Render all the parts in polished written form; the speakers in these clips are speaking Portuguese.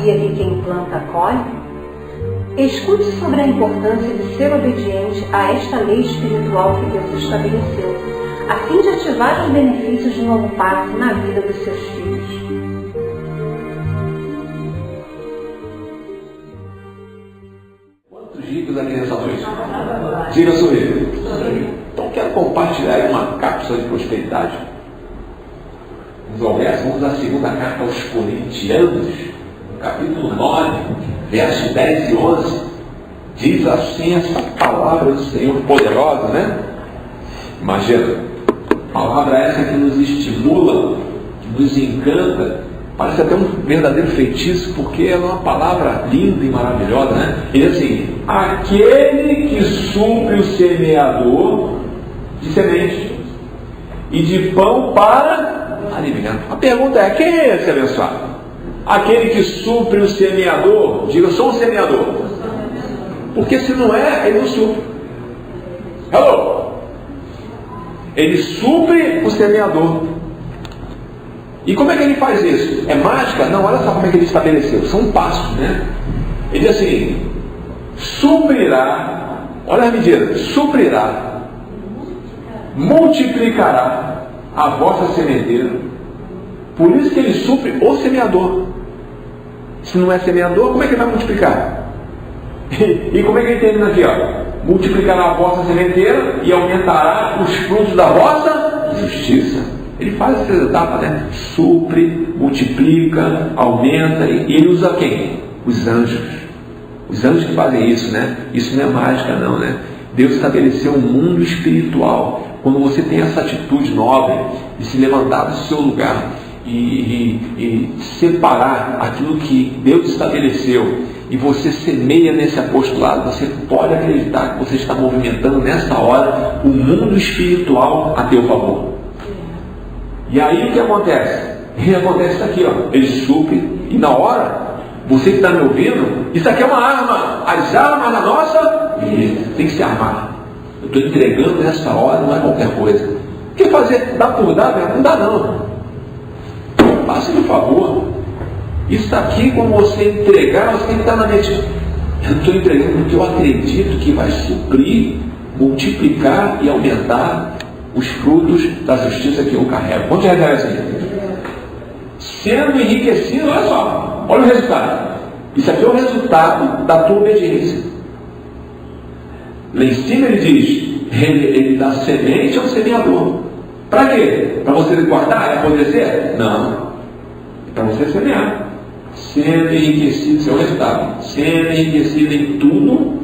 sabia que quem planta colhe? Escute sobre a importância de ser obediente a esta lei espiritual que Deus estabeleceu, a fim de ativar os benefícios de um novo passo na vida dos seus filhos. Quantos ricos aqui nessa noite? Diga, sou rico. Então quero compartilhar uma cápsula de prosperidade. Vamos à segunda carta aos Coríntios, capítulo 9, versos 10 e 11. Diz assim essa palavra do Senhor poderosa, né? Imagina, palavra essa que nos estimula, que nos encanta, parece até um verdadeiro feitiço, porque ela é uma palavra linda e maravilhosa, né? Ele diz assim: aquele que supre o semeador de semente e de pão para alimento. A pergunta é: quem é esse abençoado? Aquele que supre o semeador. Diga: eu sou um semeador. Porque se não é, ele não supre. Hello! Ele supre o semeador. E como é que ele faz isso? É mágica? Não, olha só como é que ele estabeleceu. São passos, né? Ele diz assim: suprirá, olha a medida, suprirá, multiplicará a vossa sementeira. Por isso que ele supre o semeador. Se não é semeador, como é que ele vai multiplicar? E como é que ele termina aqui? Ó? Multiplicará a vossa sementeira e aumentará os frutos da vossa justiça. Ele faz essas etapas, né? Supre, multiplica, aumenta. E ele usa quem? Os anjos. Os anjos que fazem isso, né? Isso não é mágica não, né? Deus estabeleceu um mundo espiritual. Quando você tem essa atitude nobre de se levantar do seu lugar e separar aquilo que Deus estabeleceu, e você semeia nesse apostolado, você pode acreditar que você está movimentando nessa hora o mundo espiritual a teu favor. E aí o que acontece? Acontece isso aqui, ó. Ele supre, e na hora, você que está me ouvindo, isso aqui é uma arma. As armas na nossa vida tem que se armar. Eu estou entregando nessa hora, não é qualquer coisa. O que fazer? Dá por dar, né? Não dá não. Faça-me um favor. Isso aqui, como você entregar, você tem que estar na mente. Eu estou entregando porque eu acredito que vai suprir, multiplicar e aumentar os frutos da justiça que eu carrego. Quanto recebe assim? Sendo enriquecido, olha só, olha o resultado. Isso aqui é o resultado da tua obediência. Lá em cima ele diz: ele dá semente ao semeador. Para quê? Para você guardar e apodrecer? Não. Para você semear. Sendo enriquecido, seu resultado. Sendo enriquecido em tudo,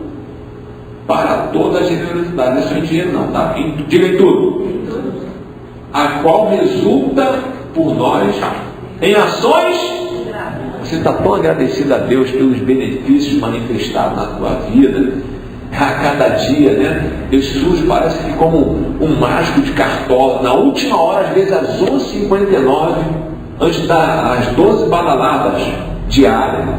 para toda a generosidade. Não é só em dinheiro não, tá? Diga em tudo. A qual resulta por nós em ações. Você está tão agradecido a Deus pelos benefícios manifestados na tua vida. A cada dia, né? Deus surge, parece que como um mágico de cartola. Na última hora, às vezes às 11h59, antes das 12 badaladas diárias,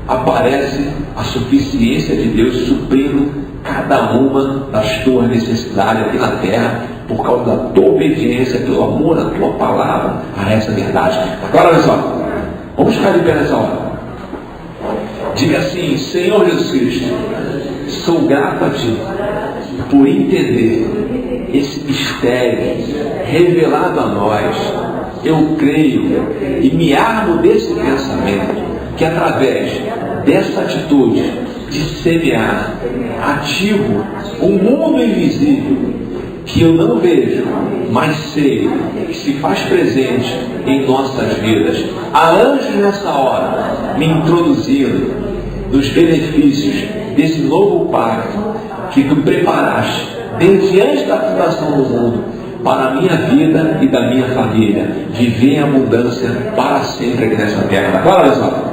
aparece a suficiência de Deus suprindo cada uma das tuas necessidades aqui na terra, por causa da tua obediência, pelo amor à tua palavra, a essa verdade. Agora olha só, vamos ficar de pé nessa hora. Diga assim: Senhor Jesus Cristo, sou grato a Ti por entender esse mistério revelado a nós. Eu creio e me armo desse pensamento que através dessa atitude de semear, ativo um mundo invisível que eu não vejo, mas sei que se faz presente em nossas vidas. Há anjos nessa hora me introduzindo nos benefícios desse novo pacto que tu preparaste desde antes da fundação do mundo para a minha vida e da minha família, viver em abundância para sempre aqui nessa terra. Agora olha só.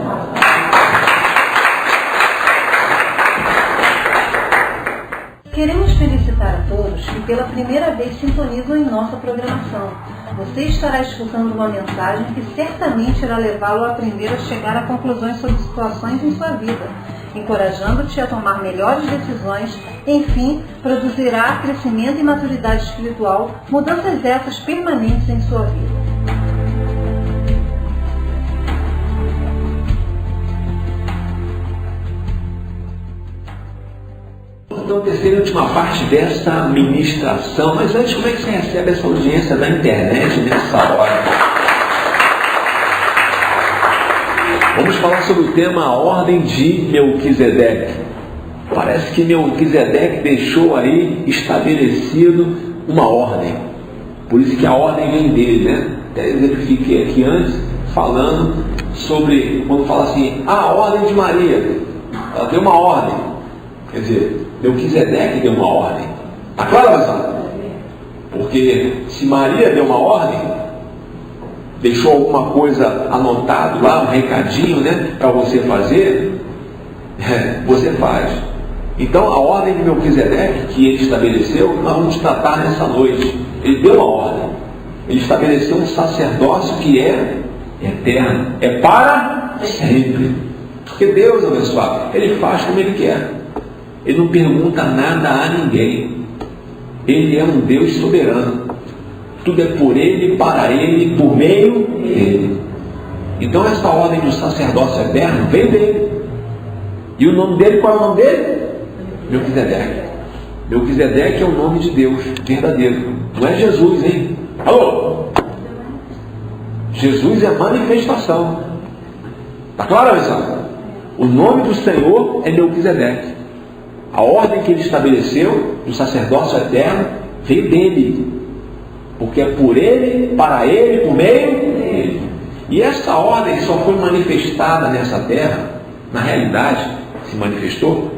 Queremos felicitar a todos que pela primeira vez sintonizam em nossa programação. Você estará escutando uma mensagem que certamente irá levá-lo a aprender a chegar a conclusões sobre situações em sua vida, encorajando-te a tomar melhores decisões. Enfim, produzirá crescimento e maturidade espiritual, mudanças essas permanentes em sua vida. então a terceira e última parte dessa ministração. Mas antes, como é que você recebe essa audiência da internet nessa hora? Vamos falar sobre o tema a ordem de Melquisedeque. Parece que Melquisedeque deixou aí estabelecido uma ordem. Por isso que a ordem vem dele, né? Até exemplifiquei aqui antes, falando sobre, quando fala assim, a ordem de Maria. Ela deu uma ordem. Quer dizer, Melquisedeque deu uma ordem. Está claro, Alessandro? Porque se Maria deu uma ordem, deixou alguma coisa anotado lá, um recadinho, né, para você fazer, você faz. Então a ordem de Melquisedeque que ele estabeleceu, nós vamos tratar nessa noite. Ele deu uma ordem. Ele estabeleceu um sacerdócio que é eterno, é para sempre. Porque Deus, abençoado, Ele faz como Ele quer. Ele não pergunta nada a ninguém. Ele é um Deus soberano. Tudo é por Ele, para Ele, por meio dEle. Então essa ordem do sacerdócio eterno veio dele. E o nome dele, qual é o nome dele? Melquisedeque. Melquisedeque é o nome de Deus verdadeiro. Não é Jesus, hein? Alô? Jesus é manifestação. Está claro, Alessandro? O nome do Senhor é Melquisedeque. A ordem que ele estabeleceu do sacerdócio eterno veio dele. Porque é por ele, para ele, por meio dele. E essa ordem só foi manifestada nessa terra, na realidade, se manifestou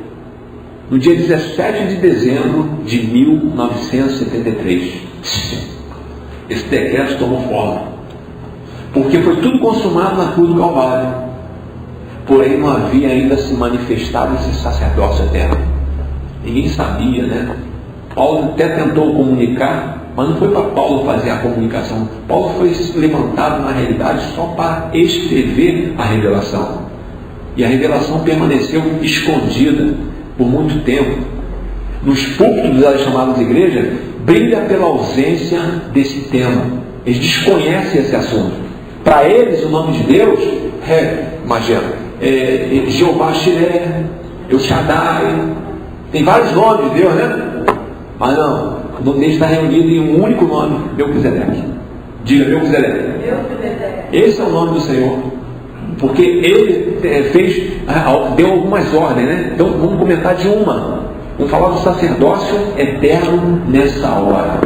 no dia 17 de dezembro de 1973. Esse decreto tomou forma. Porque foi tudo consumado na cruz do Calvário. Porém, não havia ainda se manifestado esse sacerdócio eterno. Ninguém sabia, né? Paulo até tentou comunicar, mas não foi para Paulo fazer a comunicação. Paulo foi levantado, na realidade, só para escrever a revelação. E a revelação permaneceu escondida por muito tempo. Nos púlpitos das chamadas igrejas, brilha pela ausência desse tema. Eles desconhecem esse assunto. Para eles, o nome de Deus imagina, Jeová Shiré, El Shaddai, tem vários nomes de Deus, né? Mas não, o nome dele está reunido em um único nome, Melquisedeque. Diga, Melquisedeque. Esse é o nome do Senhor. Porque ele deu algumas ordens, né? Então vamos comentar de uma. Vamos falar do sacerdócio eterno nessa hora.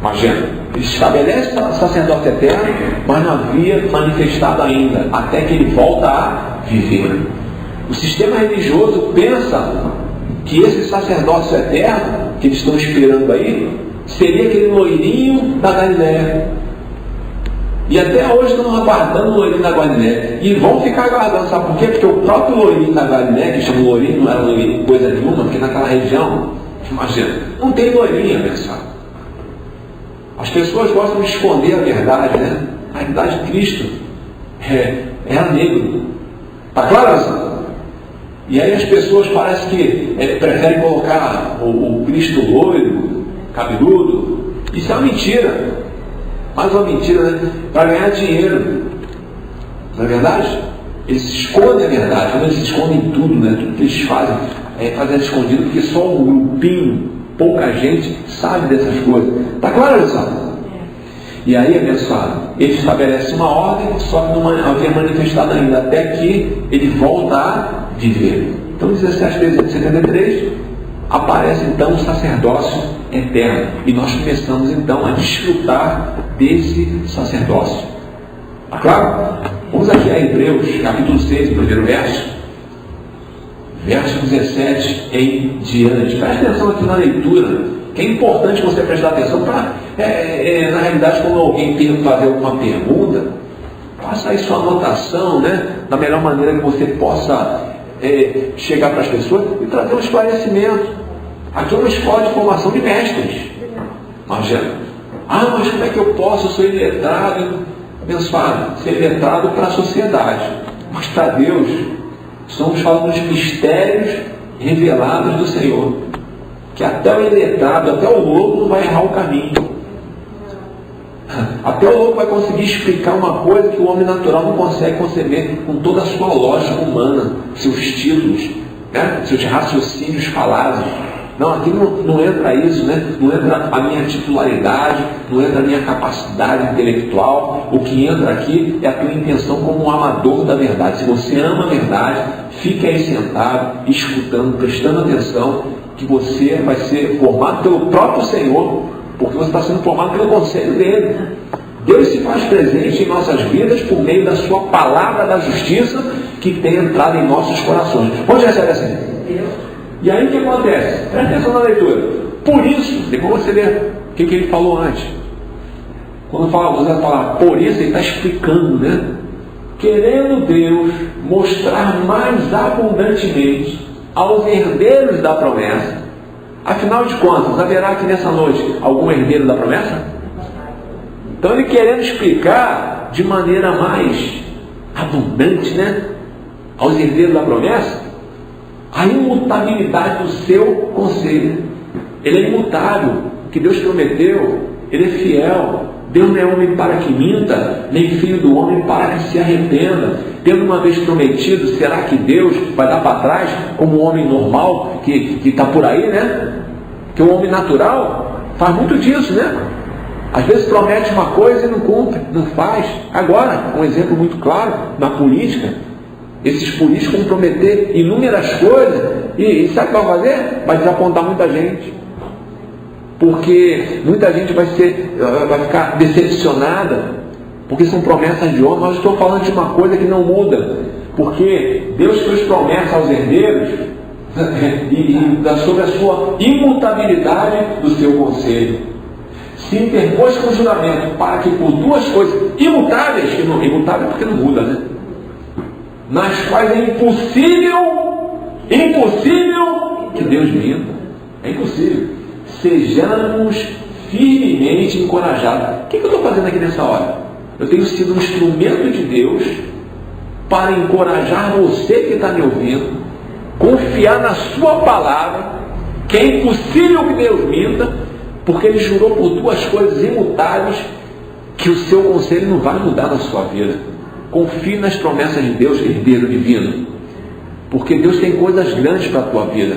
Imagina, ele estabelece o sacerdócio eterno, mas não havia manifestado ainda, até que ele volta a viver. O sistema religioso pensa que esse sacerdócio eterno, que eles estão esperando aí, seria aquele loirinho da Galileia. E até hoje estamos aguardando o loirinho da Galileia. E vão ficar aguardando, sabe por quê? Porque o próprio loirinho da Galileia, que chama loirinho, não era loirinho coisa nenhuma, porque naquela região, imagina, não tem loirinha, pessoal. As pessoas gostam de esconder a verdade, né? A verdade de Cristo era negro. Está claro, pessoal? E aí as pessoas parecem que preferem colocar o Cristo loiro, cabeludo. Isso é uma mentira. Mais uma mentira, né? Para ganhar dinheiro. Não é verdade? Eles escondem a verdade. Eles escondem tudo, né? Tudo que eles fazem é fazer escondido, porque só um grupinho, pouca gente sabe dessas coisas. Está claro, pessoal? E aí, abençoado, ele estabelece uma ordem, só que não havia manifestado ainda, até que ele volta a viver. Então, 17 de 73, aparece então o sacerdócio eterno. E nós começamos então a desfrutar desse sacerdócio. Tá claro? Vamos aqui a Hebreus, capítulo 6, primeiro verso. Verso 17 em diante. Preste atenção aqui na leitura, que é importante você prestar atenção para, na realidade, quando alguém fazer alguma pergunta, faça aí sua anotação, né? Da melhor maneira que você possa chegar para as pessoas e trazer um esclarecimento. Aqui é uma escola de formação de mestres. Imagina. Mas como é que eu posso ser iletrado? Abençoado, ser iletrado para a sociedade. Mas para Deus, estamos falando dos mistérios revelados do Senhor. Que até o iletrado, até o louco não vai errar o caminho. Até o louco vai conseguir explicar uma coisa que o homem natural não consegue conceber com toda a sua lógica humana, seus títulos, né? Seus raciocínios falados. Não, aqui não entra isso, né? Não entra a minha titularidade, não entra a minha capacidade intelectual. O que entra aqui é a tua intenção como um amador da verdade. Se você ama a verdade, fique aí sentado, escutando, prestando atenção, que você vai ser formado pelo próprio Senhor, porque você está sendo formado pelo conselho dele. Deus se faz presente em nossas vidas por meio da sua palavra da justiça que tem entrado em nossos corações. Onde recebe assim? E aí o que acontece? Presta atenção na leitura. Por isso, depois você vê o que ele falou antes. Quando você vai falar por isso, ele está explicando, né? Querendo Deus mostrar mais abundantemente aos herdeiros da promessa. Afinal de contas, haverá aqui nessa noite algum herdeiro da promessa? Então ele querendo explicar de maneira mais abundante, né, aos herdeiros da promessa, a imutabilidade do seu conselho. Ele é imutável. O que Deus prometeu, Ele é fiel. Deus não é homem para que minta, nem filho do homem para que se arrependa. Tendo uma vez prometido, será que Deus vai dar para trás como um homem normal que está por aí, né? Que o homem natural faz muito disso, né? Às vezes promete uma coisa e não cumpre, não faz. Agora, um exemplo muito claro, na política, esses políticos vão prometer inúmeras coisas e sabe o que vai fazer? Vai desapontar muita gente. Porque muita gente vai ficar decepcionada, porque são promessas de homem. Mas eu estou falando de uma coisa que não muda, porque Deus fez promessa aos herdeiros sobre a sua imutabilidade do seu conselho. Se interpôs com juramento para que por duas coisas imutáveis, imutável porque não muda, né? Nas quais é impossível que Deus minta. É impossível. Sejamos firmemente encorajados. O que eu estou fazendo aqui nessa hora? Eu tenho sido um instrumento de Deus para encorajar você que está me ouvindo, confiar na sua palavra, que é impossível que Deus minta, porque Ele jurou por duas coisas imutáveis, que o seu conselho não vai mudar na sua vida. Confie nas promessas de Deus, herdeiro divino, porque Deus tem coisas grandes para a tua vida.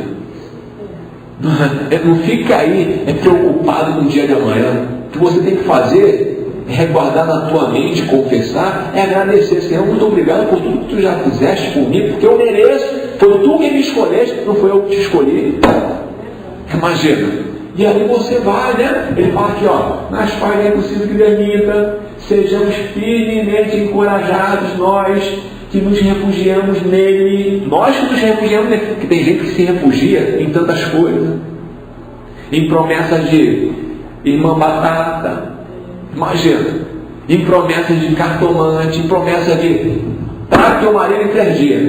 Não fica aí preocupado com o dia de amanhã. O que você tem que fazer é guardar na tua mente, confessar, é agradecer. Senhor, muito obrigado por tudo que tu já fizeste por mim, porque eu mereço. Foi tu que me escolheste, não foi eu que te escolhi. Imagina. E aí você vai, né? Ele fala aqui, nas quais é possível que Deus minta, sejamos firmemente encorajados, nós que nos refugiamos nele. Nós que nos refugiamos nele, porque tem gente que se refugia em tantas coisas, em promessas de irmã batata, imagina, em promessas de cartomante, em promessas de trate teu marido em 3 dias,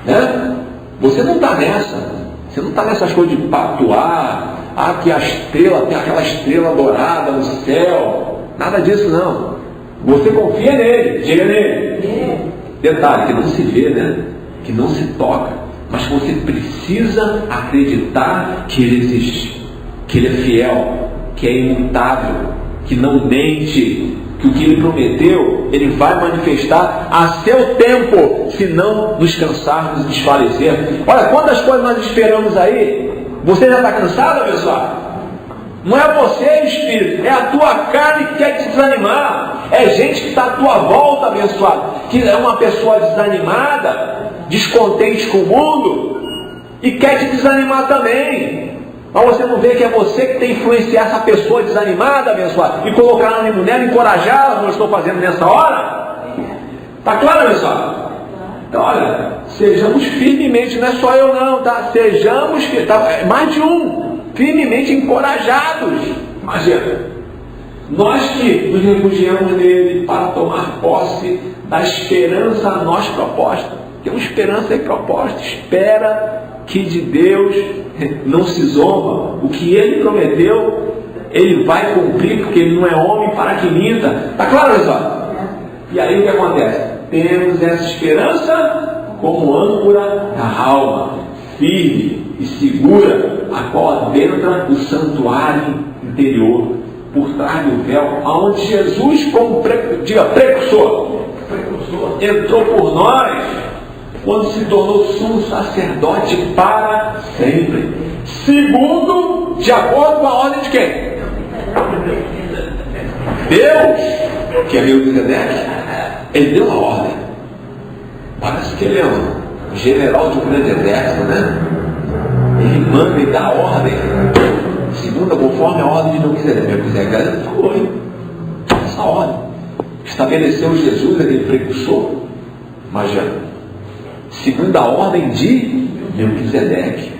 né? Você não está nessa. Você não está nessas coisas de patuar, que a estrela, tem aquela estrela dourada no céu. Nada disso não. Você confia nele, chega nele. Detalhe, que não se vê, né? Que não se toca. Mas você precisa acreditar que Ele existe, que Ele é fiel, que é imutável, que não mente, que o que Ele prometeu, Ele vai manifestar a seu tempo, se não nos cansarmos e desfalecer. Olha, quantas coisas nós esperamos aí. Você já está cansado, abençoado? Não é você, Espírito, é a tua carne que quer te desanimar. É gente que está à tua volta, abençoado, que é uma pessoa desanimada, descontente com o mundo, e quer te desanimar também. Mas você não vê que é você que tem que influenciar essa pessoa desanimada, abençoado, e colocar ânimo nela, encorajá-la, como eu estou fazendo nessa hora? Está claro, abençoado? Então, olha, sejamos firmemente, não é só eu não, tá? Sejamos, mais de um, firmemente encorajados. Imagina, nós que nos refugiamos nele para tomar posse da esperança a nós proposta. Tem uma esperança aí proposta. Espera que de Deus não se zomba. O que Ele prometeu, Ele vai cumprir, porque Ele não é homem para que minta. Está claro, pessoal? E aí o que acontece? Temos essa esperança como âncora da alma, firme e segura, a qual adentra o santuário interior, por trás do véu, aonde Jesus, como precursor, entrou por nós. quando se tornou sumo sacerdote para sempre. Segundo, de acordo com a ordem de quem? Deus, que é Melquisedeque, ele deu a ordem. Parece que ele é um general de um grande exército, né? Ele manda e dá a ordem. Segunda, conforme a ordem de Melquisedeque. Melquisedeque falou, hein? Essa ordem. Estabeleceu Jesus, aquele precursor. Mas já, segundo a ordem de Melquisedeque.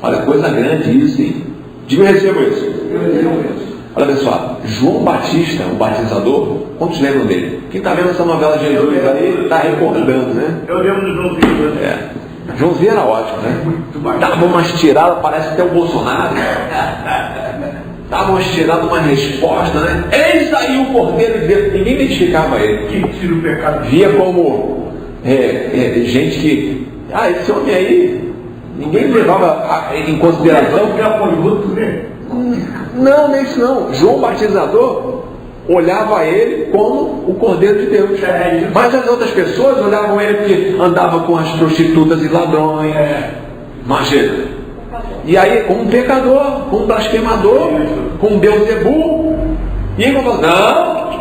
Olha, coisa grande isso, hein? Diga, eu recebo isso. Olha pessoal, João Batista, o batizador, quantos lembram dele? Quem está vendo essa novela de Jesus aí está recordando, né? Eu lembro do Joãozinho, né? Joãozinho era ótimo, né? Dava umas tiradas, parece até o Bolsonaro. Dava umas tiradas, uma resposta, né? Eis aí o Cordeiro de Deus. Ninguém identificava ele. Que tira o pecado. Via como gente que... esse homem aí, ninguém levava em consideração. Não, nem isso não. João Batizador olhava ele como o Cordeiro de Deus. Mas as outras pessoas olhavam ele porque andava com as prostitutas e ladrões. Imagina. E aí, como um pecador, como um blasfemador, como um Beelzebul. E aí vão falar, não,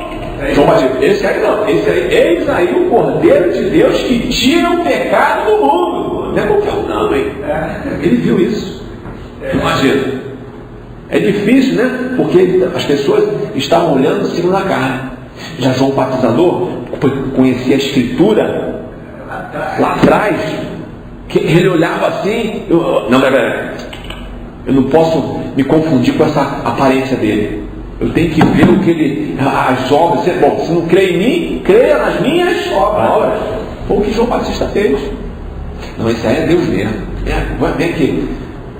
João Batista, esse aí não, esse aí, eis aí o Cordeiro de Deus que tira o pecado do mundo. Não é qualquer um não, hein? Ele viu isso. Imagina. É difícil, né? Porque as pessoas estavam olhando segundo a carne. Já João Batizador conhecia a Escritura lá atrás. Que ele olhava assim. Eu não posso me confundir com essa aparência dele. Eu tenho que ver o que ele. As obras. Bom, se não crê em mim, creia nas minhas obras. Foi o que João Batista fez. Não, esse aí é Deus mesmo. Vem aqui.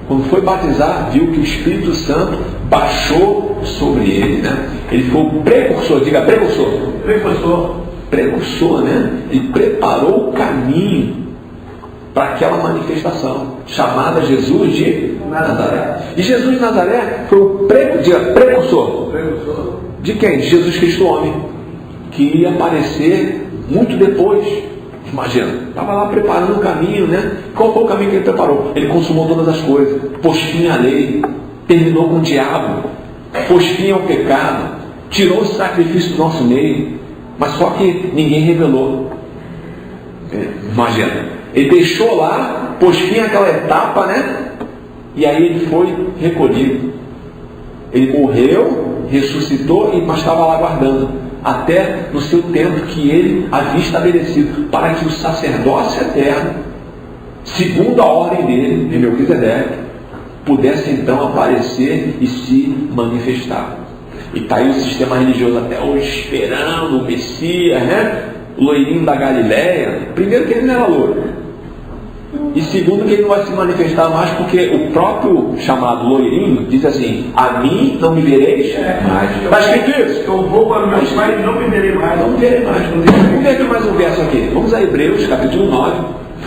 Quando foi batizar, viu que o Espírito Santo baixou sobre ele, né? Ele foi o precursor, diga precursor. Precursor, né? Ele preparou o caminho para aquela manifestação, chamada Jesus de Nazaré. E Jesus de Nazaré foi o precursor. De quem? De Jesus Cristo homem, que ia aparecer muito depois. Imagina, estava lá preparando o caminho, né? Qual foi o caminho que ele preparou? Ele consumou todas as coisas, pôs fim à lei, terminou com o diabo, pôs fim ao pecado, tirou o sacrifício do nosso meio, mas só que ninguém revelou. Imagina, ele deixou lá, pôs fim àquela etapa, né? E aí ele foi recolhido. Ele morreu, ressuscitou, mas estava lá guardando. Até no seu tempo que ele havia estabelecido, para que o sacerdócio eterno, segundo a ordem dele, de Melquisedeque, pudesse então aparecer e se manifestar. E está aí o sistema religioso até hoje esperando o Messias, né? O loirinho da Galileia. Primeiro que ele não era loiro. E segundo que ele não vai se manifestar mais porque o próprio chamado loirinho diz assim, a mim não me vereis mais. Está escrito isso? Eu vou para o meu pai e não me verei mais. Não me verei mais. Vamos ver aqui mais um verso aqui. Vamos a Hebreus, capítulo 9,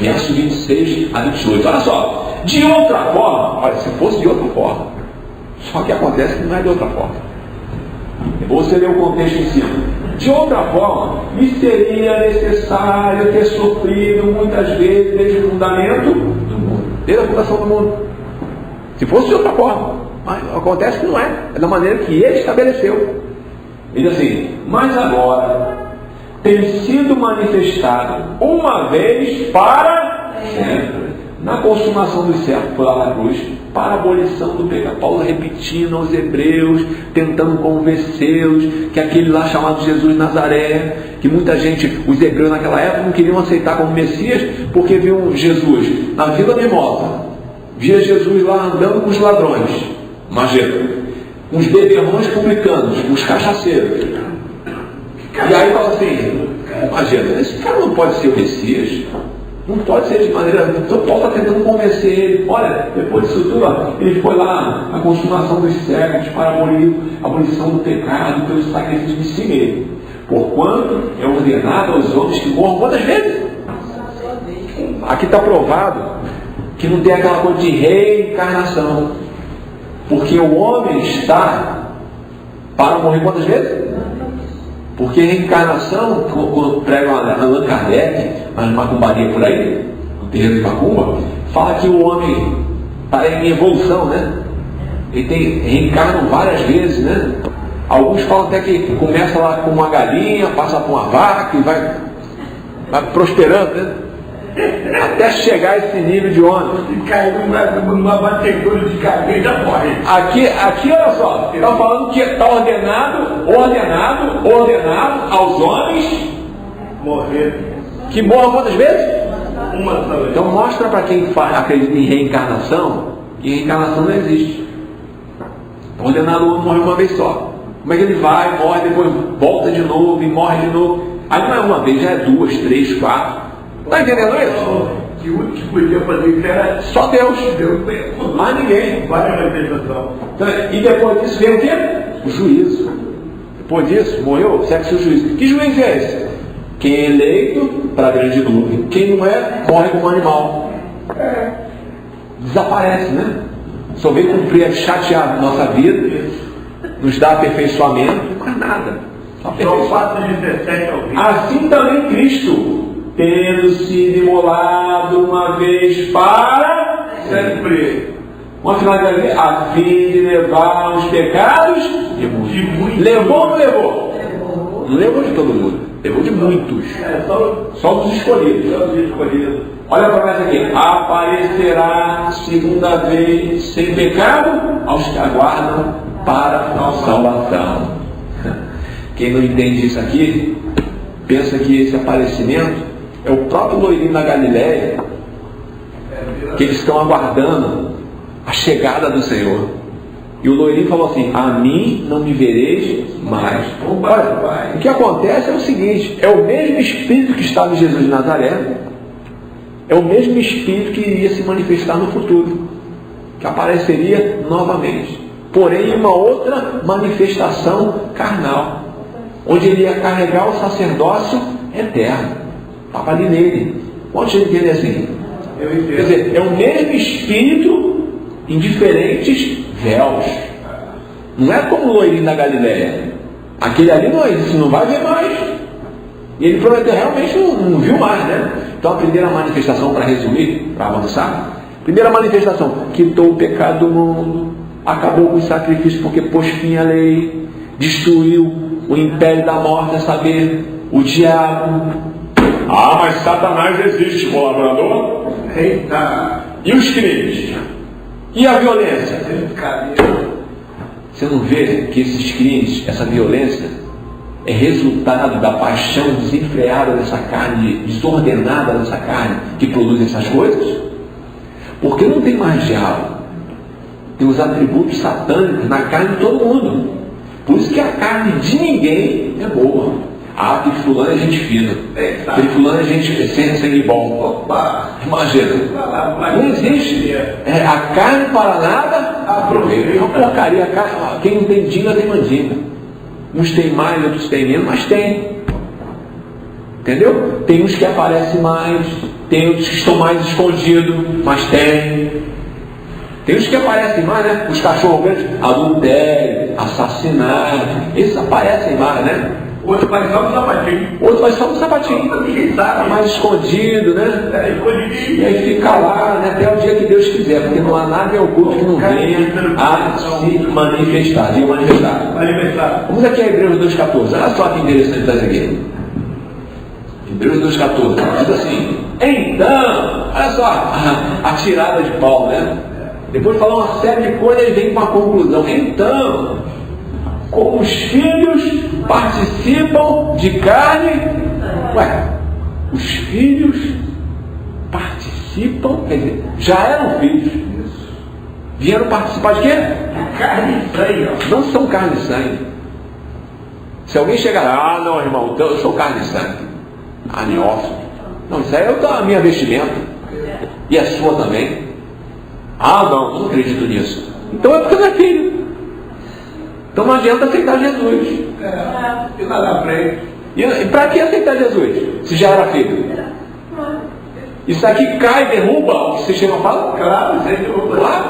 verso 26 a 28. Olha só. De outra forma, olha, se fosse de outra forma, só que acontece que não é de outra forma. Você lê o contexto em cima. De outra forma, me seria necessário ter sofrido muitas vezes desde o fundamento do mundo, desde a fundação do mundo. Se fosse de outra forma, mas acontece que não é. É da maneira que ele estabeleceu. Ele diz assim, mas agora tem sido manifestado uma vez para sempre, na consumação dos séculos, foi lá na cruz, para a abolição do pecado. Paulo repetindo aos hebreus, tentando convencê-los que aquele lá chamado Jesus de Nazaré, que muita gente, os hebreus naquela época não queriam aceitar como Messias, porque viam Jesus na Vila Mimosa, via Jesus lá andando com os ladrões, imagina, com os beberrões publicanos, com os cachaceiros. E aí fala assim, imagina, esse cara não pode ser o Messias. Não pode ser de maneira... Então Paulo está tentando convencer ele. Olha, depois disso tudo, ele foi lá na consumação dos séculos para a abolição do pecado, pelo sacrifício de si mesmo. Porquanto é ordenado aos homens que morram quantas vezes? Aqui está provado que não tem aquela coisa de reencarnação. Porque o homem está para morrer quantas vezes? Porque reencarnação, quando prega Allan Kardec, mas macumbaria por aí, terreiro de Macumba, fala que o homem está em evolução, né? Ele reencarna várias vezes, né? Alguns falam até que começa lá com uma galinha, passa por uma vaca e vai prosperando, né? Até chegar a esse nível de homem. Se cair numa batedora de cabeça, já morre. Aqui olha só, está falando que está ordenado aos homens Morrer. que morram quantas vezes? Uma só vez. Então mostra para quem acredita em reencarnação que reencarnação não existe. Ordenado o homem morre uma vez só. Como é que ele vai, morre, depois volta de novo e morre de novo? Aí não é uma vez, já é 2, 3, 4. Está entendendo isso? Que o único que podia fazer isso era Só Deus. Deus mesmo. Mais ninguém. Vai na manifestação. Então, e depois disso vem o quê? O juízo. Depois disso, morreu, segue-se o juízo. Que juízo é esse? Quem é eleito, para a grande nuvem. Quem não é, morre como animal. Desaparece, né? Só vem cumprir, chatear nossa vida, nos dá aperfeiçoamento, não faz nada. Só Só o fato de 17 ao 20. assim também Cristo, tendo sido imolado uma vez para Sempre. uma finalidade, a fim de levar os pecados de muitos. Levou ou não levou? Não levou de todo mundo, levou de muitos. Só dos escolhidos. Olha para nós aqui. Aparecerá segunda vez sem pecado aos que aguardam para a salvação. Quem não entende isso aqui, pensa que esse aparecimento é o próprio loirinho da Galileia, que eles estão aguardando a chegada do Senhor. E o loirinho falou assim: a mim não me vereis mais. Olha, o que acontece é o seguinte: é o mesmo Espírito que estava em Jesus de Nazaré, é o mesmo Espírito que iria se manifestar no futuro, que apareceria novamente, porém em uma outra manifestação carnal, onde ele ia carregar o sacerdócio eterno. Estava ali nele. Pode entender assim? Quer dizer, é o mesmo Espírito em diferentes véus. Não é como o loirinho da Galileia. Aquele ali não vai ver mais. E ele prometeu, realmente não viu mais, né? Então a primeira manifestação, para resumir, para avançar, primeira manifestação, quitou o pecado do mundo, acabou com o sacrifício porque pôs fim à lei, destruiu o império da morte, a saber, o diabo. Ah, mas Satanás existe, colaborador. Eita. E os crimes? E a violência? Você não vê que esses crimes, essa violência, é resultado da paixão desenfreada dessa carne, desordenada dessa carne, que produz essas coisas? Porque não tem mais diabo. Tem os atributos satânicos na carne de todo mundo. Por isso que a carne de ninguém é boa. Ah, que fulano é gente fina. Que fulano é gente sem sangue bom. Opa, imagina. Não existe. A carne para nada aproveita. É uma porcaria. A carne, quem não tem dinga tem mandinga. Uns tem mais, outros tem menos, mas tem. Entendeu? Tem uns que aparecem mais, tem outros que estão mais escondidos, mas tem. Tem uns que aparecem mais, né? Os cachorros grandes, adultério, assassinato, esses aparecem mais, né? Outro vai só no sapatinho. Outro vai só no sapatinho. Está mais escondido, né? E aí fica lá, né? Até o dia que Deus quiser, porque não há nada oculto que não venha a se manifestar. Vamos aqui a Hebreus 2,14. Olha só que interessante das aqui. Hebreus 2,14. Diz assim: então, olha só a tirada de Paulo, né? Depois de falar uma série de coisas, ele vem com uma conclusão. Então, como os filhos participam de carne, os filhos participam, quer dizer, já eram filhos, vieram participar de quê? Carne e sangue. Não são carne e sangue. Se alguém chegar lá, não, irmão, então eu sou carne e sangue, neófito. Não, isso aí é a minha vestimenta, e a sua também. Não acredito nisso. Então é porque não é filho. Então não adianta aceitar Jesus. E lá na frente. E para que aceitar Jesus? Se já era filho? Isso aqui cai, derruba o que o sistema fala? Claro, isso aí derruba. Claro.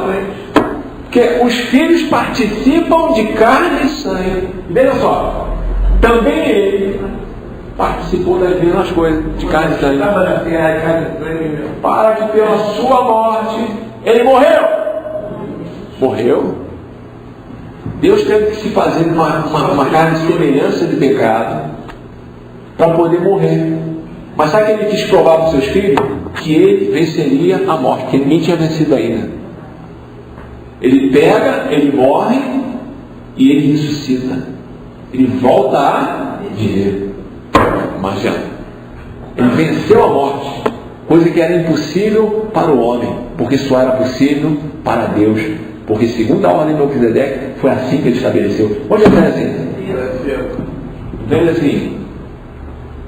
Porque os filhos participam de carne e sangue. Veja só. Também ele, participou das mesmas coisas, de carne e sangue. Estava na terra, carne e sangue. Para que pela sua morte ele morreu. Morreu. Deus teve que se fazer uma carne de semelhança de pecado para poder morrer. Mas sabe o que ele quis provar para os seus filhos? Que ele venceria a morte, porque ninguém tinha vencido ainda. Ele pega, ele morre e ele ressuscita. Ele volta a viver. Imagina. Ele venceu a morte, coisa que era impossível para o homem, porque só era possível para Deus. Porque segundo a ordem de Melquisedeque, foi assim que ele estabeleceu. Onde ele vem assim? Vem assim: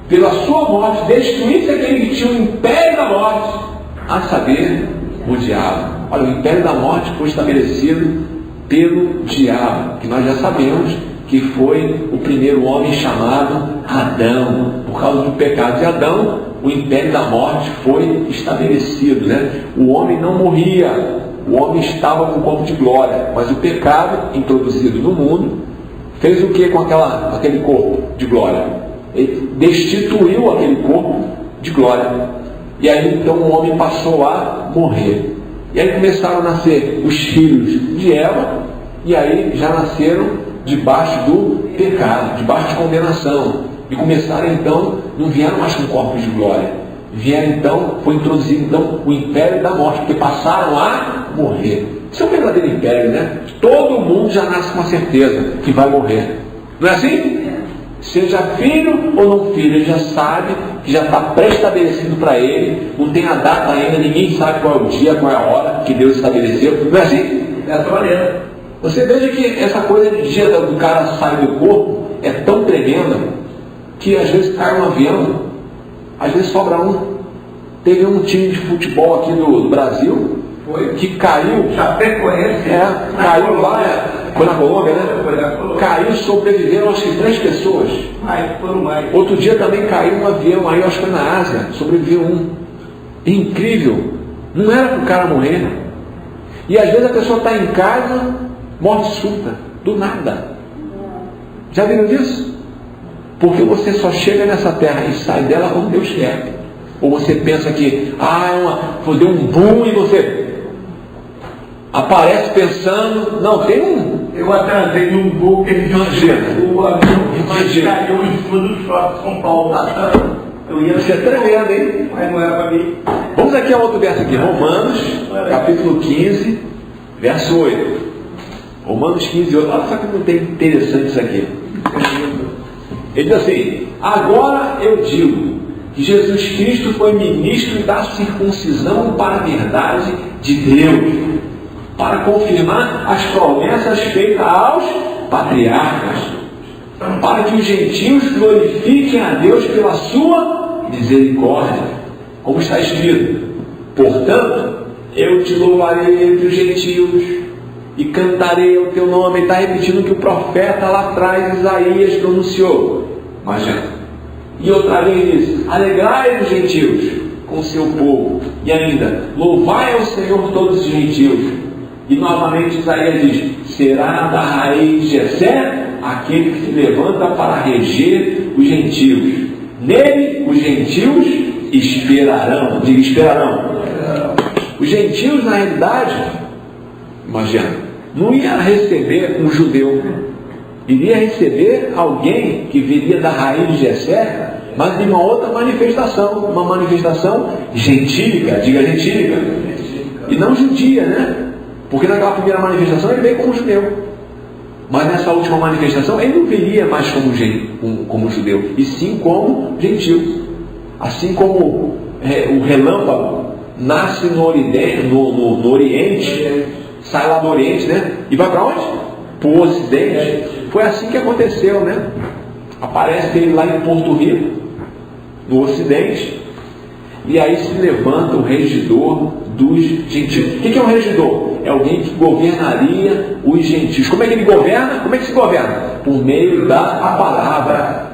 pela sua morte, destruísse aquele que tinha o império da morte, a saber, o diabo. Olha, o império da morte foi estabelecido pelo diabo, que nós já sabemos que foi o primeiro homem chamado Adão. Por causa do pecado de Adão, o império da morte foi estabelecido, né? O homem não morria, o homem estava com o corpo de glória, mas o pecado introduzido no mundo fez o que com aquele corpo de glória? Ele destituiu aquele corpo de glória. E aí então o homem passou a morrer. E aí começaram a nascer os filhos de Eva, e aí já nasceram debaixo do pecado, debaixo de condenação. E começaram então, não vieram mais com corpos de glória. Vieram então, foi introduzido então o império da morte, porque passaram a morrer. Isso é um verdadeiro império, né? Todo mundo já nasce com a certeza que vai morrer. Não é assim? Seja filho ou não filho, ele já sabe que já está pré-estabelecido para ele, não tem a data ainda, ninguém sabe qual é o dia, qual é a hora que Deus estabeleceu. Não é assim? Dessa maneira. Você veja que essa coisa de dia do cara sair do corpo é tão tremenda que às vezes cai um avião, às vezes sobra um. Teve um time de futebol aqui do Brasil que caiu. Chapecoense. Caiu lá. Foi na Colômbia, né? Caiu, sobreviveram acho que 3 pessoas. Foram mais. Outro dia também caiu um avião, aí eu acho que foi na Ásia, sobreviveu um. Incrível. Não era para o cara morrer. E às vezes a pessoa está em casa, morte súbita, do nada. Já viram disso? Porque você só chega nessa terra e sai dela quando Deus quer. Ou você pensa que, deu um boom e você aparece pensando, não, tem um. Eu atrasei num voo que ele o avião caiu em cima do shopping São Paulo. Eu ia ser tremendo, hein? Mas não era para mim. Vamos aqui a outro verso aqui, Romanos, capítulo 15, verso 8. Romanos 15, 8. Olha só que não tem interessante isso aqui. Ele diz assim: agora eu digo que Jesus Cristo foi ministro da circuncisão para a verdade de Deus, para confirmar as promessas feitas aos patriarcas, para que os gentios glorifiquem a Deus pela sua misericórdia, como está escrito: portanto, eu te louvarei entre os gentios e cantarei o teu nome. Está repetindo o que o profeta lá atrás, Isaías, pronunciou. Imagina. E outra vez diz: alegrai os gentios com o seu povo. E ainda: louvai ao Senhor todos os gentios. E novamente Isaías diz: será da raiz de Jessé aquele que se levanta para reger os gentios. Nele os gentios esperarão. Diga, esperarão. Os gentios, na realidade, imagina, não ia receber um judeu, iria receber alguém que viria da raiz de Jessé, mas de uma outra manifestação, uma manifestação gentílica, diga gentílica, e não judia, né? Porque naquela primeira manifestação ele veio como judeu, mas nessa última manifestação ele não viria mais como judeu, e sim como gentil. Assim como o relâmpago nasce no Oriente, sai lá do Oriente, né? E vai para onde? Para o Ocidente. Foi assim que aconteceu, né? Aparece ele lá em Porto Rico, no Ocidente, e aí se levanta o regidor dos gentios. O que é um regidor? É alguém que governaria os gentios. Como é que ele governa? Como é que se governa? Por meio da palavra,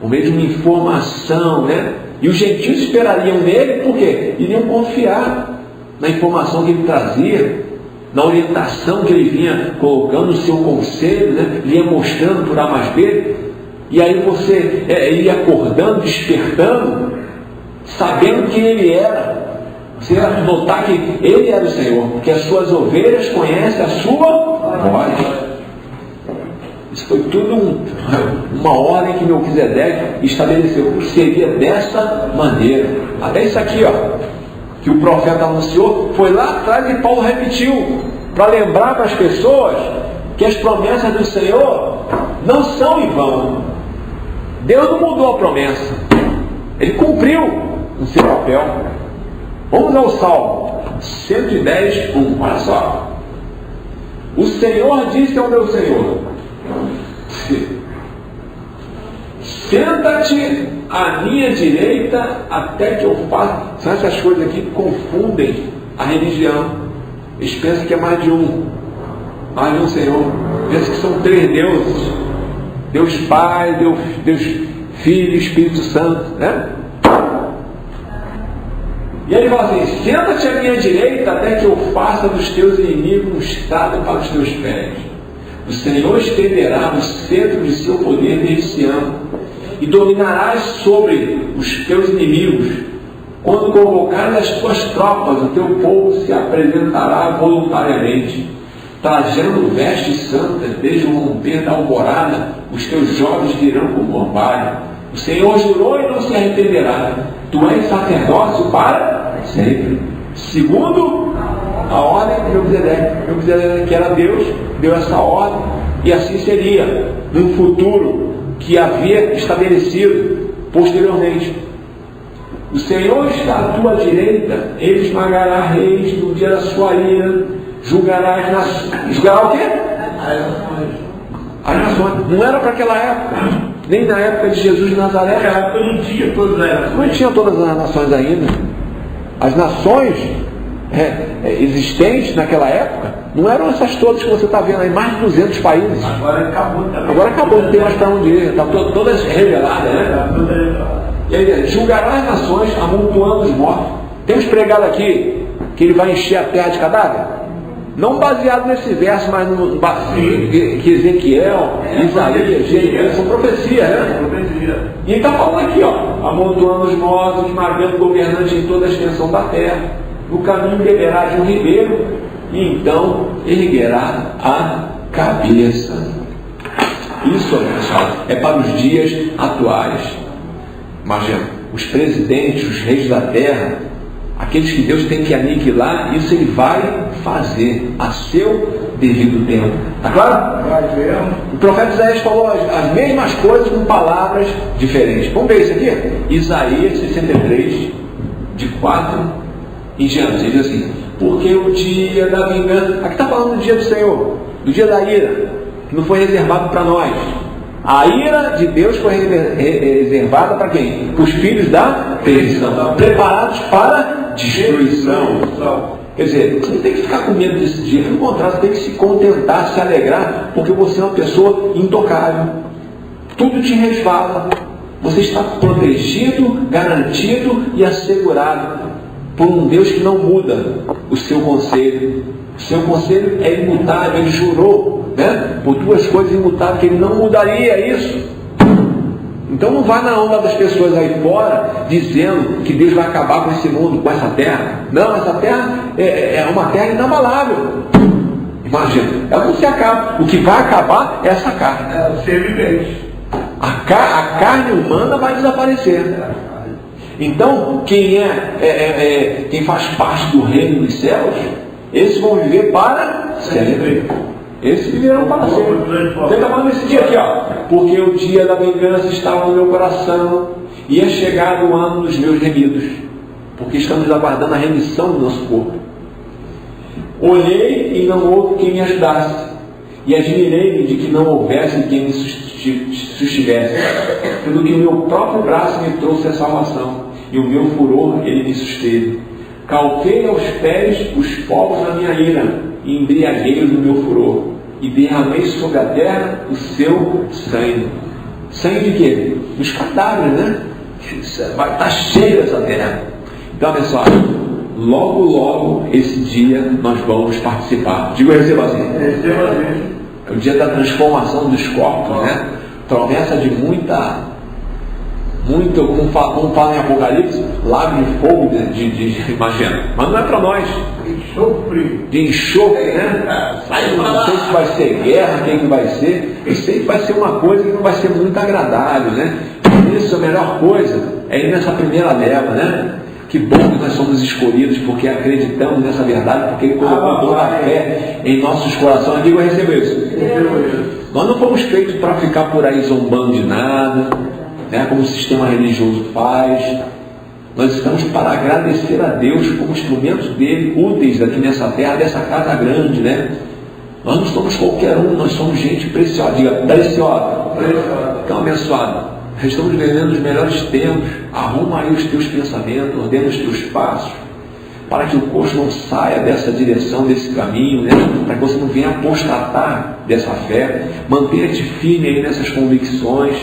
por meio de uma informação, né? E os gentios esperariam nele, por quê? Iriam confiar na informação que ele trazia, na orientação que ele vinha colocando no seu conselho, né? Ele ia mostrando por A mais B. E aí você ia acordando, despertando, sabendo quem Ele era. Você ia notar que Ele era o Senhor, porque as suas ovelhas conhecem a sua voz. Isso foi tudo uma ordem que Melquisedeque estabeleceu. Seria dessa maneira. Até isso aqui, que o profeta anunciou, foi lá atrás e Paulo repetiu, para lembrar para as pessoas que as promessas do Senhor não são em vão. Deus não mudou a promessa. Ele cumpriu o seu papel. Vamos ao Salmo 110, 1. Olha só. O Senhor disse ao meu Senhor: senta-te à minha direita até que eu faça. São essas coisas aqui que confundem a religião. Eles pensam que é mais de um Senhor. Pensam que são 3 deuses: Deus Pai, Deus Filho e Espírito Santo, né? E ele fala assim: senta-te à minha direita até que eu faça dos teus inimigos um estrado para os teus pés. O Senhor estenderá o cetro de seu poder desde Sião, e dominarás sobre os teus inimigos. Quando convocares as tuas tropas, o teu povo se apresentará voluntariamente, trajando vestes santas desde o romper da alvorada. Os teus jovens virão como orvalho. O Senhor jurou e não se arrependerá. Tu és sacerdócio para sempre, segundo a ordem de Melquisedeque, que era Deus, deu essa ordem, e assim seria no futuro que havia estabelecido posteriormente. O Senhor está à tua direita, Ele esmagará reis no dia da sua ira, julgará as nações. Julgará o quê? As nações. Não era para aquela época, nem na época de Jesus de Nazaré. Não tinha todas as nações. Não tinha todas as nações ainda. As nações existentes naquela época não eram essas todas que você está vendo aí, mais de 200 países. Agora acabou também. Agora acabou, não tem mais para onde ir, está todas reveladas, né? E aí, julgará as nações amontoando os mortos. Temos pregado aqui que ele vai encher a terra de cadáver? Não baseado nesse verso, mas no que Ezequiel, Isaías, Jeremias, são profecias, né? E ele está falando aqui, amontoando os mortos, esmagando o governante em toda a extensão da terra. No caminho beberá de um ribeiro, e então erguerá a cabeça. Isso, pessoal, é para os dias atuais. Imagina, os presidentes, os reis da terra, aqueles que Deus tem que aniquilar, isso Ele vai fazer a seu devido tempo. Está claro? O profeta Isaías falou as mesmas coisas com palavras diferentes. Vamos ver isso aqui? Isaías 63, de 4 em diante. Ele diz assim: porque o dia da vingança, aqui está falando do dia do Senhor, do dia da ira, que não foi reservado para nós. A ira de Deus foi reservada para quem? Para os filhos da perdição, preparados para destruição. Quer dizer, você não tem que ficar com medo desse dia, pelo contrário, você tem que se contentar, se alegrar, porque você é uma pessoa intocável. Tudo te resvala. Você está protegido, garantido e assegurado por um Deus que não muda o seu conselho. O seu conselho é imutável. Ele jurou, por 2 coisas imutáveis, que Ele não mudaria isso. Então não vá na onda das pessoas aí fora dizendo que Deus vai acabar com esse mundo, com essa terra. Não, essa terra é uma terra inabalável. Imagina, ela não se acaba. O que vai acabar é essa carne. É o ser vivente. A carne humana vai desaparecer. Então, quem faz parte do reino dos céus, esses vão viver para sempre. Esses viverão para sempre. Ele está falando nesse dia aqui, porque o dia da vingança estava no meu coração, e é chegado o ano dos meus remidos, porque estamos aguardando a remissão do nosso corpo. Olhei e não houve quem me ajudasse, e admirei-me de que não houvesse quem me sustivesse, pelo que o meu próprio braço me trouxe a salvação, e o meu furor ele me susteve. Calquei aos pés os povos da minha ira, e embriaguei-os no meu furor, e derramei sobre a terra o seu sangue. Sangue de quê? Dos cadáveres, né? Vai estar cheio essa terra. Então, olha só, logo esse dia nós vamos participar. Digo, receba assim. É o dia da transformação dos corpos, né? promessa de muito, como fala em Apocalipse, lago de fogo, imagina, mas não é para nós. De enxofre, né? Não sei se vai ser guerra, quem que vai ser. Eu sei que vai ser uma coisa que não vai ser muito agradável, né? Por isso a melhor coisa é ir nessa primeira leva, né? Que bom que nós somos escolhidos porque acreditamos nessa verdade, porque Ele colocou toda a fé em nossos corações. Digo, eu recebo isso. Nós não fomos feitos para ficar por aí zombando de nada, né? Como o sistema religioso faz. Nós estamos para agradecer a Deus como instrumentos dele, úteis aqui nessa terra, dessa casa grande, né? Nós não somos qualquer um, nós somos gente preciosa. Diga, preciosa. Então, abençoado. Estamos vivendo os melhores tempos. Arruma aí os teus pensamentos, ordena os teus passos, para que o coxo não saia dessa direção, desse caminho, né? Para que você não venha apostatar dessa fé. Mantenha-te firme aí nessas convicções,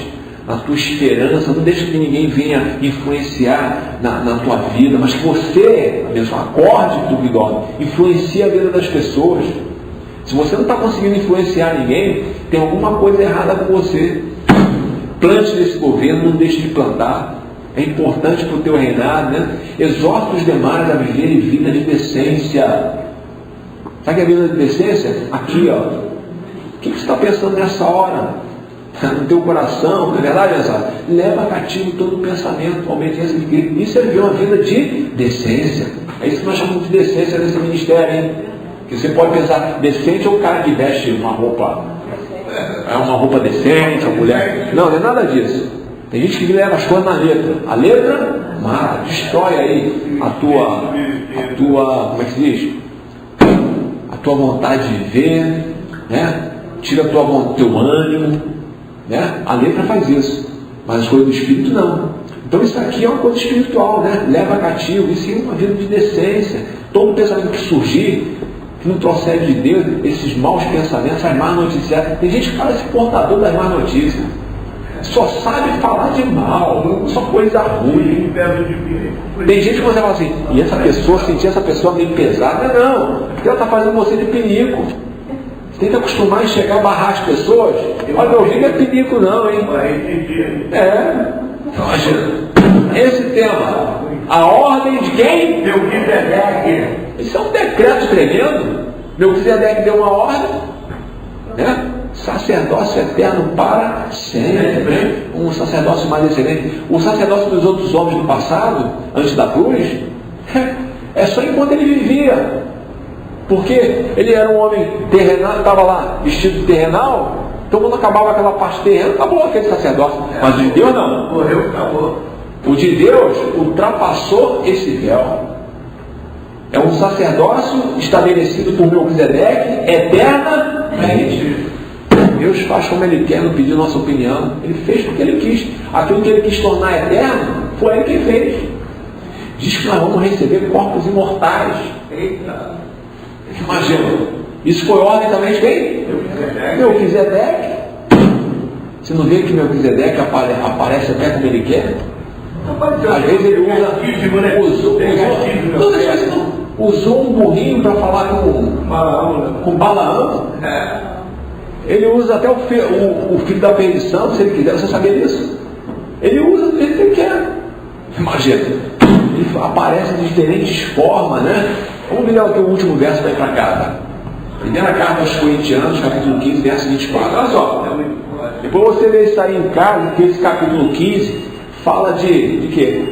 na tua esperança. Não deixe que ninguém venha influenciar na tua vida, mas que você, abençoado, acorde do que dorme, influencie a vida das pessoas. Se você não está conseguindo influenciar ninguém, tem alguma coisa errada com você. Plante nesse governo, não deixe de plantar. É importante para o teu reinado, né? Exorta os demais a viverem vida de decência. Sabe o que é vida de decência? Aqui, ó. O que você está pensando nessa hora? No teu coração, não é verdade, essa? Leva cativo todo o pensamento, obediência de Cristo. Isso é viver uma vida de decência. É isso que nós chamamos de decência nesse ministério, hein? Que você pode pensar, decente é o cara que veste uma roupa, é uma roupa decente, a mulher. Não, não é nada disso. Tem gente que leva as coisas na letra. A letra mata, destrói aí a tua, como é que se diz? A tua vontade de viver, né? Tira teu ânimo, né? A letra faz isso, mas as coisas do Espírito não. Então isso aqui é uma coisa espiritual, né? Leva cativo, isso é uma vida de decência. Todo pensamento que surgir, que não procede de Deus, esses maus pensamentos, as más notícias. Tem gente que fala esse portador das más notícias. Só sabe falar de mal, só coisa ruim. Tem gente que você fala assim, e essa pessoa, sentir essa pessoa meio pesada, não, porque ela está fazendo você de pinico. Você tem que acostumar a chegar a barrar as pessoas. Olha, meu filho não é pinico não, hein? Esse tema, a ordem de quem? Melquisedeque. Isso é um decreto tremendo. Melquisedeque deu uma ordem, né? Sacerdócio eterno para sempre. Um sacerdócio mais excelente. O sacerdócio dos outros homens do passado, antes da cruz, é só enquanto ele vivia. Porque ele era um homem terrenal, estava lá vestido de terrenal. Então quando acabava aquela parte terrena, acabou aquele sacerdócio. Mas o de Deus não. Morreu, acabou. O de Deus ultrapassou esse véu. É um sacerdócio estabelecido por Melquisedeque eternamente. Deus faz como Ele quer, não pediu nossa opinião. Ele fez porque Ele quis. Aquilo que Ele quis tornar eterno, foi Ele quem fez. Diz que nós vamos receber corpos imortais. Eita. Imagina. Isso foi ordem também de quem? Melquisedeque. Você não vê que Melquisedeque aparece até como Ele quer? Às vezes ele usou um burrinho para falar com Balaão. Ele usa até o filho da perdição, se ele quiser. Você sabia disso? Ele usa do jeito que ele quer. Imagina. Ele aparece de diferentes formas, né? Vamos ver aqui o último verso para ir para casa. Primeira carta aos Coríntios, capítulo 15, verso 24. Olha só. Depois você lê isso aí em casa, que esse capítulo 15 fala de quê?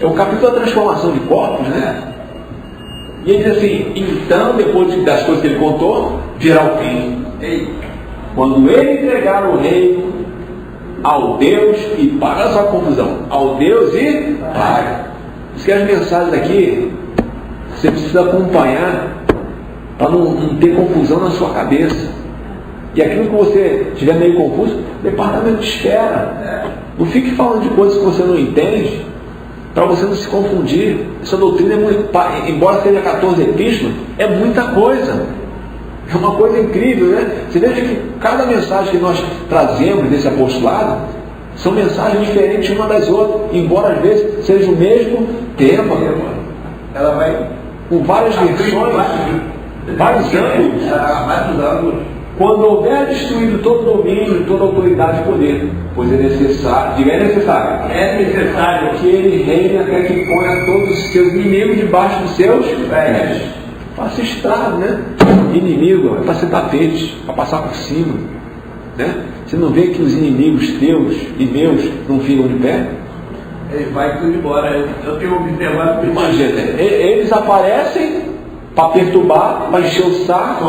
É o capítulo da transformação de corpos, né? E ele diz assim, então, depois das coisas que ele contou, virá o fim. Quando ele entregar o reino ao Deus e Pai, olha só a confusão, ao Deus e Pai. Isso que as mensagens aqui, você precisa acompanhar para não ter confusão na sua cabeça. E aquilo que você estiver meio confuso, o departamento espera. Não fique falando de coisas que você não entende, para você não se confundir. Essa doutrina é muito, embora seja 14 epístolas, é muita coisa. É uma coisa incrível, né? Você veja que cada mensagem que nós trazemos desse apostolado são mensagens diferentes uma das outras, embora às vezes seja o mesmo tema. Ela vai com várias versões, vários ângulos. Vários ângulos. quando houver destruído todo domínio, toda autoridade e poder, pois é necessário, diga é necessário que ele reine até que ponha todos os seus inimigos debaixo dos seus pés. Faça estrago, né? Inimigo é para ser tapete, para passar por cima, né? Você não vê que os inimigos teus e meus não ficam de pé? Ele vai tudo embora. Eu tenho observado. Imagina, eles aparecem para perturbar, para encher o saco,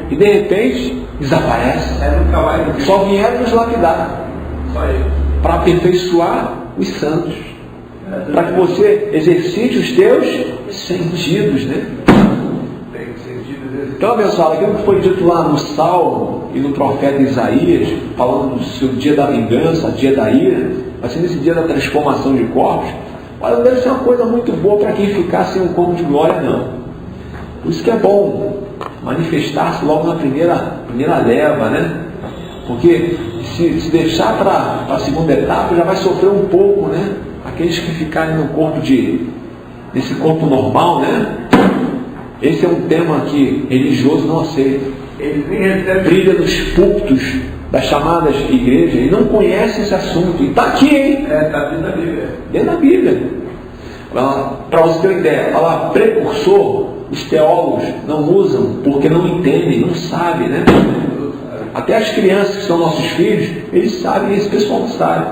e de repente desaparecem. Nunca vai. Só vieram nos lapidar. Só ele. Para aperfeiçoar os santos. Para que você exercite os teus sentidos, né? Então, abençoado, aquilo que foi dito lá no Salmo e no profeta Isaías, falando do seu dia da vingança, dia da ira, vai ser nesse dia da transformação de corpos, olha, não deve ser uma coisa muito boa para quem ficar sem um cômodo de glória, não. Por isso que é bom manifestar-se logo na primeira leva, né? Porque se deixar para a segunda etapa, já vai sofrer um pouco, né? Aqueles que ficarem no corpo nesse corpo normal, né? Esse é um tema que religioso não aceita. Brilha nos púlpitos das chamadas igrejas e não conhece esse assunto. E está aqui, hein? Está dentro da Bíblia. Dentro da Bíblia. Para você ter uma ideia, falar precursor, os teólogos não usam porque não entendem, não sabem, né? Até as crianças que são nossos filhos, eles sabem, esse pessoal não sabe.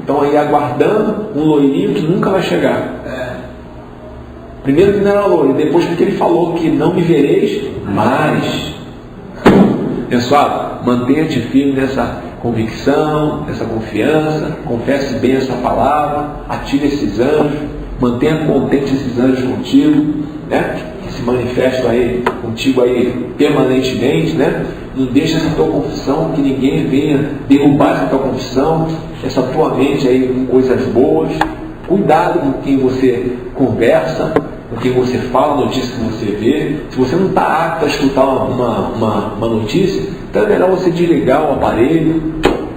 Estão aí aguardando um loirinho que nunca vai chegar. Primeiro que não era loiro, depois porque ele falou que não me vereis mais. Pessoal, mantenha-te firme nessa convicção, nessa confiança, confesse bem essa palavra, ative esses anjos, mantenha contente esses anjos contigo, né? Que se manifestam aí contigo aí permanentemente, né? Não deixe essa tua confissão, que ninguém venha derrubar essa tua confissão, essa tua mente aí com coisas boas. Cuidado com quem você conversa, com quem você fala, a notícia que você vê. Se você não está apto a escutar uma notícia, então é melhor você desligar o aparelho,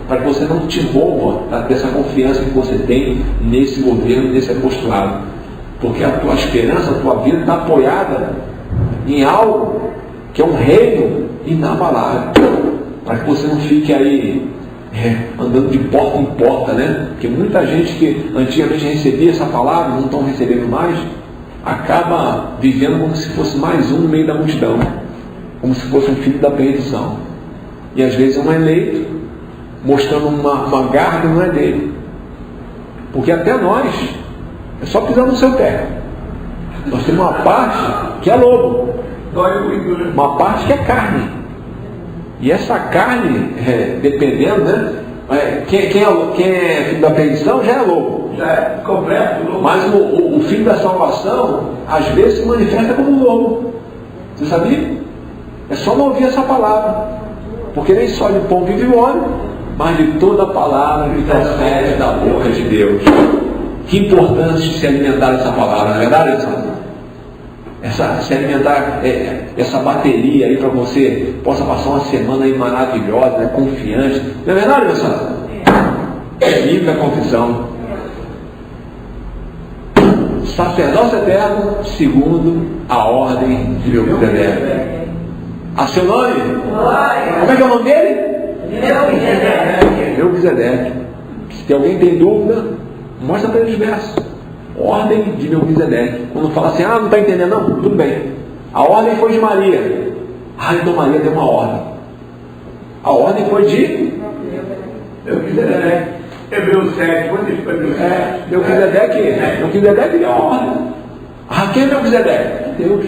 para que você não te envolva, tá, dessa confiança que você tem nesse governo, nesse apostolado. Porque a tua esperança, a tua vida está apoiada em algo que é um reino inabalável. Para que você não fique aí andando de porta em porta, né? Porque muita gente que antigamente recebia essa palavra, não estão recebendo mais, acaba vivendo como se fosse mais um no meio da multidão, como se fosse um filho da perdição. E às vezes é um eleito, mostrando uma garra que não é dele. Porque até nós, é só pisar no seu pé. Nós temos uma parte que é lobo, uma parte que é carne. E essa carne, dependendo, né? Quem é filho da perdição já é lobo. Já é completo lobo. Mas o filho da salvação, às vezes, se manifesta como lobo. Você sabia? É só não ouvir essa palavra. Porque nem só de pão vive o homem, mas de toda a palavra que procede da boca de Deus. Que importante se alimentar dessa palavra, não é verdade, Alexandre? Se alimentar essa bateria aí para você possa passar uma semana aí maravilhosa, né, confiante. Não é verdade, pessoal? Viva a confissão. Sacerdócio eterno segundo a ordem de Melquisedeque. A seu nome? Como é que é o nome dele? Melquisedeque. Se alguém tem dúvida, mostra para ele os versos. Ordem de Melquisedeque. Quando fala assim, não está entendendo, não, tudo bem. A ordem foi de Maria. Então Maria deu uma ordem. A ordem foi de Melquisedeque. Hebreus 7, quando ele foi Hebreus 7? Melquisedeque deu a ordem. Quem é Melquisedeque? Deus.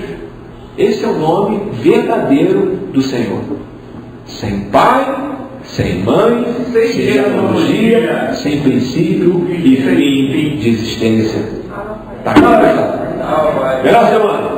Esse é o nome verdadeiro do Senhor. Sem pai, sem mãe, sem genealogia, sem princípio e fim de existência. Está aqui, pessoal? Melhor semana.